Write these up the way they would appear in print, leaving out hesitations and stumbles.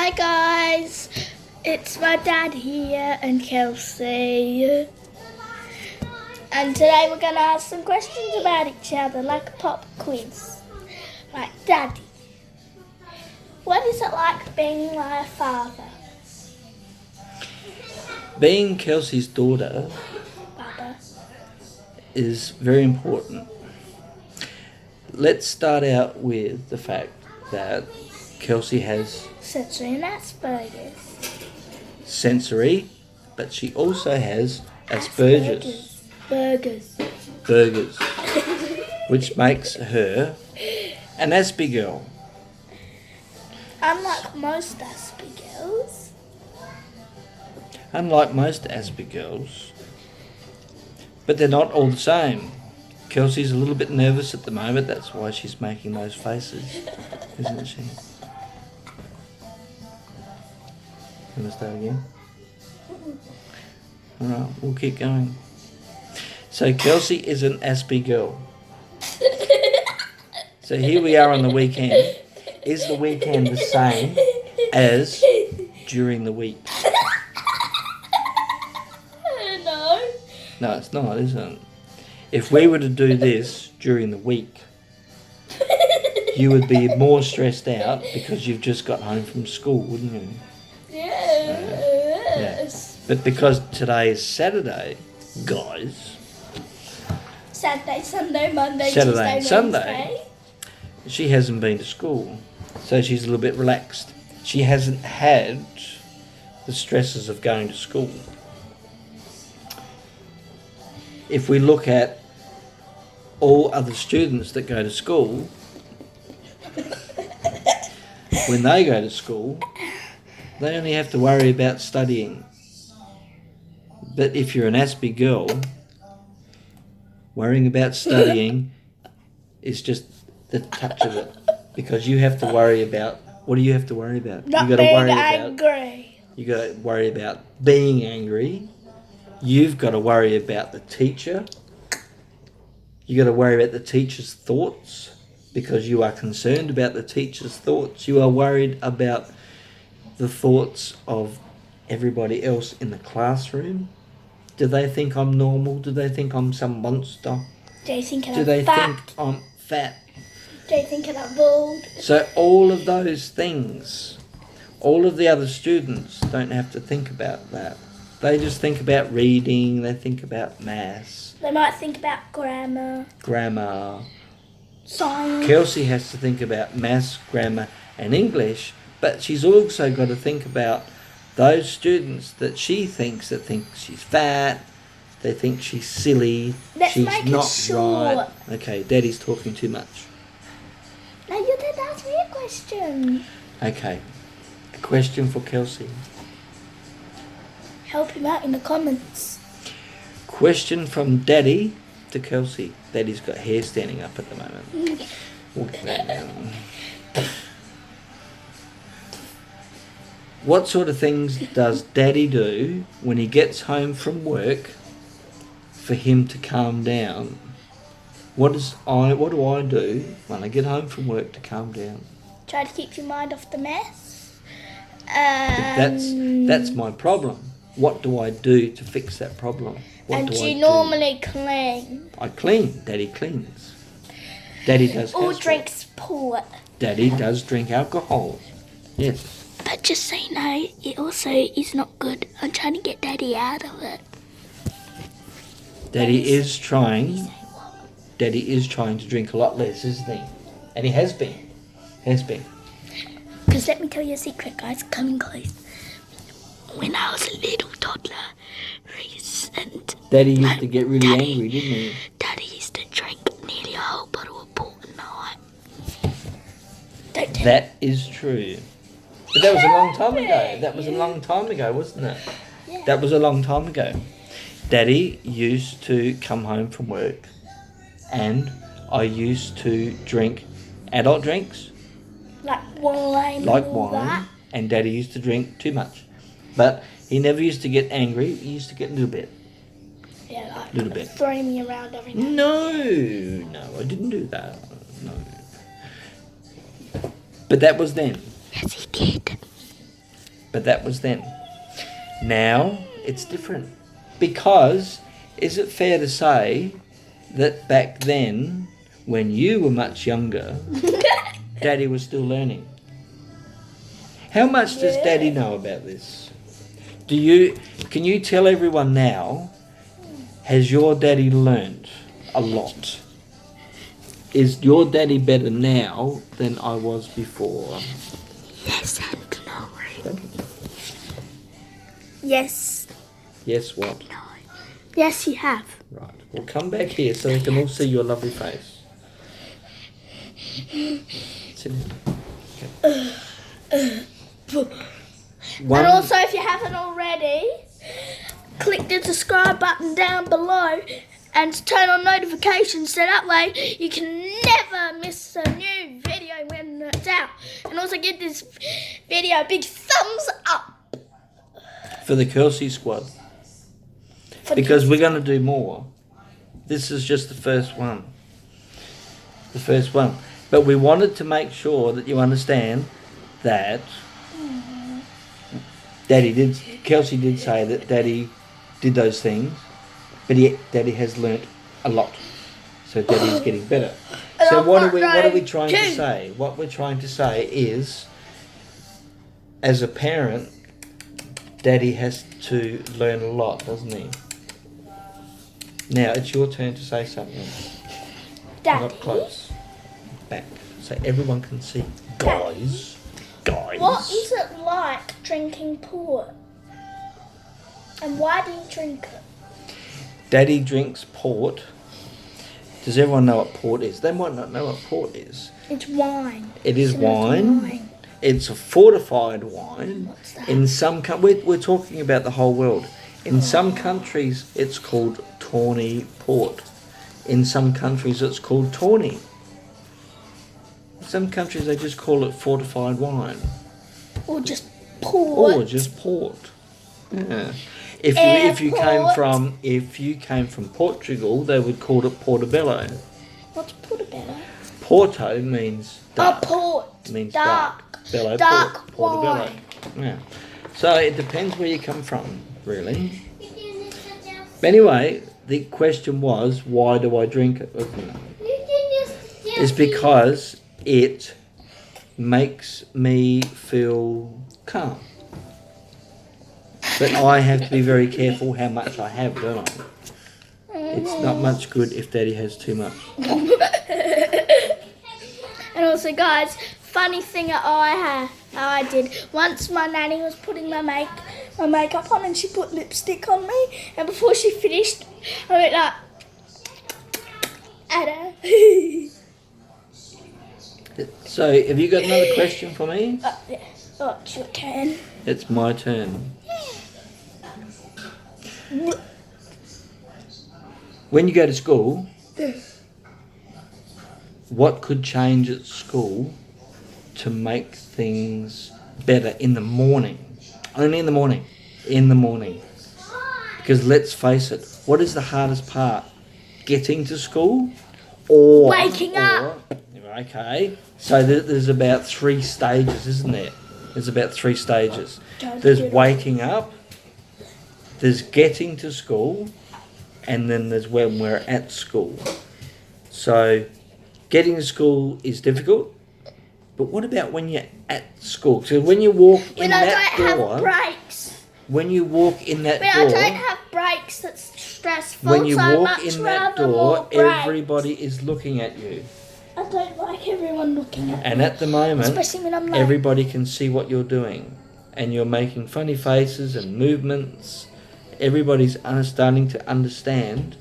Hi guys, it's my dad here and Kelsey. And today we're going to ask some questions about each other, like a pop quiz. Right, Daddy, what is it like being my father? Being Kelsey's daughter Baba. is very important. Let's start out with the fact that Kelsey has Sensory and Aspergers. sensory, but she also has Aspergers. Burgers. Which makes her an Asperger girl. Unlike most Aspergers. Unlike most Asperger girls, but they're not all the same. Kelsey's a little bit nervous at the moment, that's why she's making those faces, isn't she? Want to start again? Alright, we'll keep going. So Kelsey is an Asperger girl. So here we are on the weekend. Is the weekend the same as during the week? No. No, it's not, is it? If we were to do this during the week, you would be more stressed out because you've just got home from school, wouldn't you? Yes. But because today is Saturday, guys, Saturday, Sunday, Monday, Saturday Tuesday, and Sunday, Wednesday. she hasn't been to school, so she's a little bit relaxed. She hasn't had the stresses of going to school. If we look at all other students that go to school, when they go to school, they only have to worry about studying. But if you're an Asperger girl, worrying about studying is just the touch of it. Because you have to worry about, what do you have to worry about? Not You got to being worry angry. You got to worry about being angry. You've got to worry about the teacher. You got to worry about the teacher's thoughts because you are concerned about the teacher's thoughts. You are worried about the thoughts of everybody else in the classroom. Do they think I'm normal? Do they think I'm some monster? Do you think Do they think I'm fat? Do you think I'm bald? So all of those things, all of the other students don't have to think about that. They just think about reading, they think about maths. They might think about grammar. Science. Kelsey has to think about maths, grammar and English, but she's also got to think about those students that she thinks that think she's fat, they think she's silly, Let's she's make it not short. right. Okay, Daddy's talking too much. Now you did ask me a question. Okay, a question for Kelsey. Help him out in the comments. Question from Daddy to Kelsey. Daddy's got hair standing up at the moment. We'll get that down. What sort of things does Daddy do when he gets home from work for him to calm down? What do I do when I get home from work to calm down? Try to keep your mind off the mess. That's my problem. What do I do to fix that problem? And you normally clean. I clean. Daddy cleans. Daddy does Or housework. drinks port. Daddy does drink alcohol. Yes. But just so you know, it also is not good. I'm trying to get Daddy out of it. Daddy is trying to drink a lot less, isn't he? And he has been. Because let me tell you a secret, guys. Coming close. When I was a little toddler, Daddy used to get really angry, didn't he? Daddy used to drink nearly a whole bottle of port a night. That is true. But that was a long time ago. That was a long time ago, wasn't it? Yeah. That was a long time ago. Daddy used to come home from work and I used to drink adult drinks. Like wine. Like and all wine. That. And Daddy used to drink too much. But he never used to get angry. He used to get a little bit. Yeah, like Little bit. throwing me around every night. No, I didn't do that. No. But that was then. Yes, he did. But that was then. Now it's different. Because is it fair to say that back then, when you were much younger, Daddy was still learning? How much does Daddy know about this? Can you tell everyone now, has your daddy learned a lot? Is your daddy better now than I was before? Yes and no. Yes. Yes, what? No. Yes, you have. Right. Well, come back here so they can all see your lovely face. Sit down. Okay. And also, if you haven't already, click the subscribe button down below and turn on notifications so that way you can never miss a new video when it's out. And also give this video a big thumbs up. For the Kelsey squad. Because we're going to do more. This is just the first one. The first one. But we wanted to make sure that you understand that Kelsey did say that Daddy did those things, but Daddy has learnt a lot. So Daddy's getting better. So what are we trying to say? What we're trying to say is, as a parent, Daddy has to learn a lot, doesn't he? Now it's your turn to say something. Daddy. Not close. Back. So everyone can see. Guys. What is it like drinking port? And why do you drink it? Daddy drinks port. Does everyone know what port is? They might not know what port is. It's wine. It is wine. It's a fortified wine. What's that? In some we're talking about the whole world. In some countries, it's called tawny port. In some countries, it's called tawny. In some countries, they just call it fortified wine. Or just port. Or just port. Yeah. If you came from Portugal, they would call it Portobello. What's Portobello? Porto means dark. Port. Means dark. Bello, Dark Portobello. wine. Yeah. So it depends where you come from, really. But anyway, the question was, why do I drink it? It's because it makes me feel calm. But I have to be very careful how much I have, don't I? It's not much good if Daddy has too much. And also, guys, funny thing that I did. Once my nanny was putting my makeup on and she put lipstick on me, and before she finished, I went like, at her. So, have you got another question for me? Yeah. Oh, it's your turn. It's my turn. When you go to school, what could change at school to make things better in the morning? Only in the morning. In the morning. Because let's face it, what is the hardest part? Getting to school? Or Waking up. Okay. So there's about 3 stages, isn't there? There's about 3 stages. There's waking up, there's getting to school, and then there's when we're at school. So getting to school is difficult, but what about when you're at school? So when you walk in that door... When I don't have breaks. When you walk in that door... When I don't have breaks, that's stressful. When you so walk in that door, everybody is looking at you. I don't like everyone looking at me. And at the moment, especially when I'm late. Everybody can see what you're doing. And you're making funny faces and movements. Everybody's starting to understand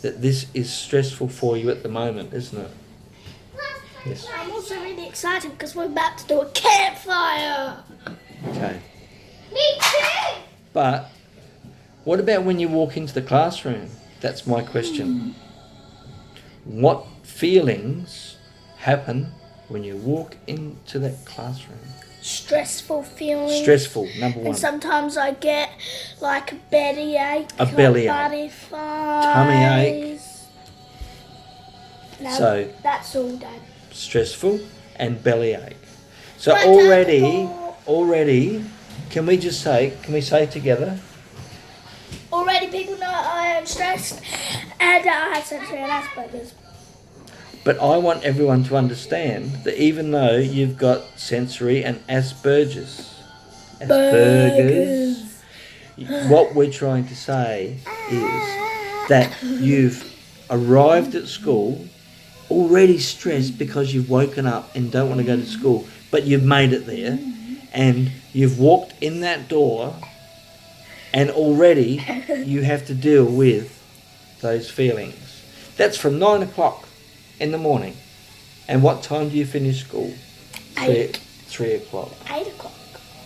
that this is stressful for you at the moment, isn't it? Yes. I'm also really excited because we're about to do a campfire. Okay. Me too. But what about when you walk into the classroom? That's my question. What feelings happen when you walk into that classroom? Stressful feelings. Stressful, number 1. And sometimes I get like a bellyache. A bellyache. Butterflies. Tummy ache. No, So that's all, Dad. stressful and bellyache. So But already Can we say together? Already people know I am stressed and I have sensory and Aspergers. But I want everyone to understand that even though you've got sensory and Aspergers, what we're trying to say is that you've arrived at school already stressed because you've woken up and don't want to go to school, but you've made it there, and you've walked in that door, and already you have to deal with those feelings. That's from 9 o'clock in the morning. And what time do you finish school? 3 o'clock. 8 o'clock.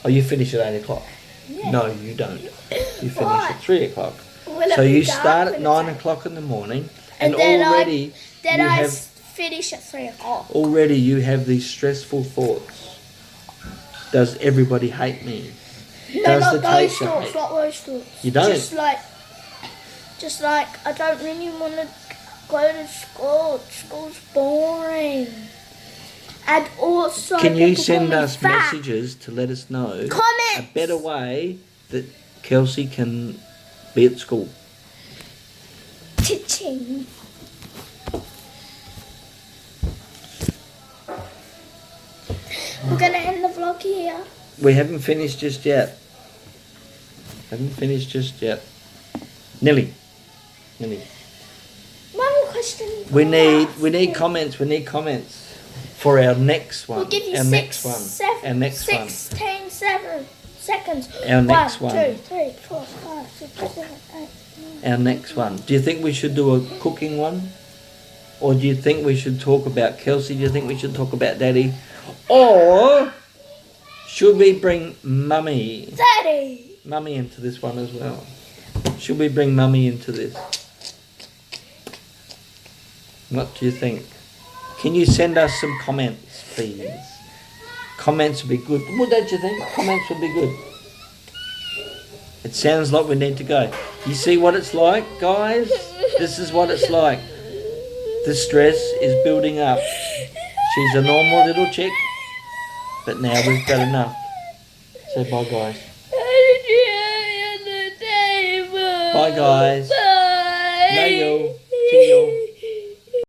Oh, you finish at 8 o'clock? Yeah. No, you don't. You finish Why? at 3 o'clock. Will So it be you dark start at when 9 it's o'clock in the morning, and then already Then you I have finish at 3 o'clock. already you have these stressful thoughts. Does everybody hate me? No, Does not the those teacher thoughts, hate? not those thoughts. You don't? Just like I don't really want to go to school. School's boring. And also, Can you people send call me us fat. messages to let us know Comments. a better way that Kelsey can be at school? Cha-ching. We're gonna end the vlog here. We haven't finished just yet. Nearly. One more question. We need comments. We need comments for our next one. We'll give you our next one. 16 seconds. Our next one. 1, 2, 3, 4, 5, 6, 7, 8. Our next one. Do you think we should do a cooking one? Or do you think we should talk about Kelsey? Do you think we should talk about Daddy? Or should we bring Mummy into this one as well? Should we bring Mummy into this? What do you think? Can you send us some comments, please? Comments would be good. What don't you think? Comments would be good. It sounds like we need to go. You see what it's like, guys? This is what it's like. The stress is building up. She's a normal little chick, but now we've got enough. Say bye, guys. Bye, guys. Bye. Love you.